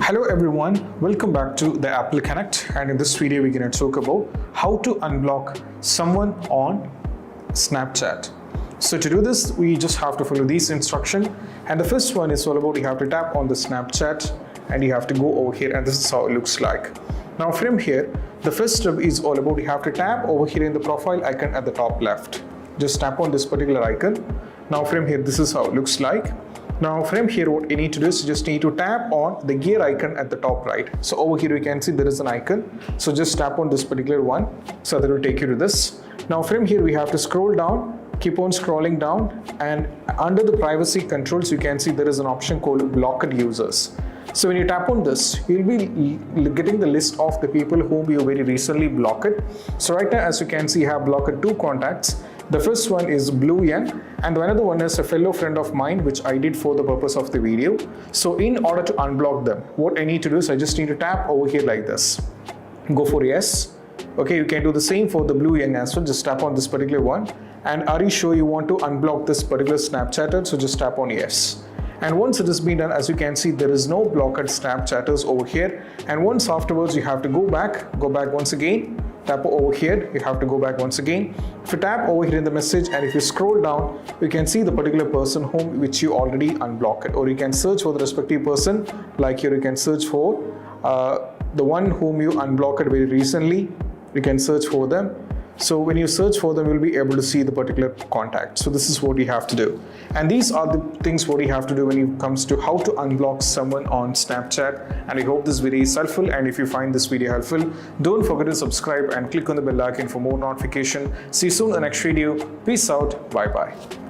Hello everyone, welcome back to the Apple Connect, and in this video we're going to talk about how to unblock someone on Snapchat. So to do this, we just have to follow these instructions, and the first one is all about you have to tap on the Snapchat and you have to go over here, and this is how it looks like. Now from here, the first step is all about you have to tap over here in the profile icon at the top left. Just tap on this particular icon. Now from here, this is how it looks like. Now from here, what you need to do is you just need to tap on the gear icon at the top right. So over here you can see there is an icon. So just tap on this particular one. So that will take you to this. Now from here we have to scroll down, keep on scrolling down, and under the privacy controls you can see there is an option called blocked users. So when you tap on this, you'll be getting the list of the people whom you very recently blocked. So right now, as you can see, I have blocked 2 contacts. The first one is Blue Yen, and the another one is a fellow friend of mine, which I did for the purpose of the video. So in order to unblock them, what I need to do is I just need to tap over here like this. Go for yes. Okay, you can do the same for the Blue Yen as well. Just tap on this particular one. And are you sure you want to unblock this particular Snapchatter? So just tap on yes. And once it has been done, as you can see, there is no blocked Snapchatters over here. And once afterwards, you have to go back once again, tap over here, you have to go back once again. If you tap over here in the message and if you scroll down, you can see the particular person which you already unblocked, or you can search for the respective person. Like here, you can search for the one whom you unblocked very recently. You can search for them. So when you search for them, you'll be able to see the particular contact. So this is what you have to do. And these are the things what you have to do when it comes to how to unblock someone on Snapchat. And I hope this video is helpful. And if you find this video helpful, don't forget to subscribe and click on the bell icon for more notification. See you soon in the next video. Peace out. Bye-bye.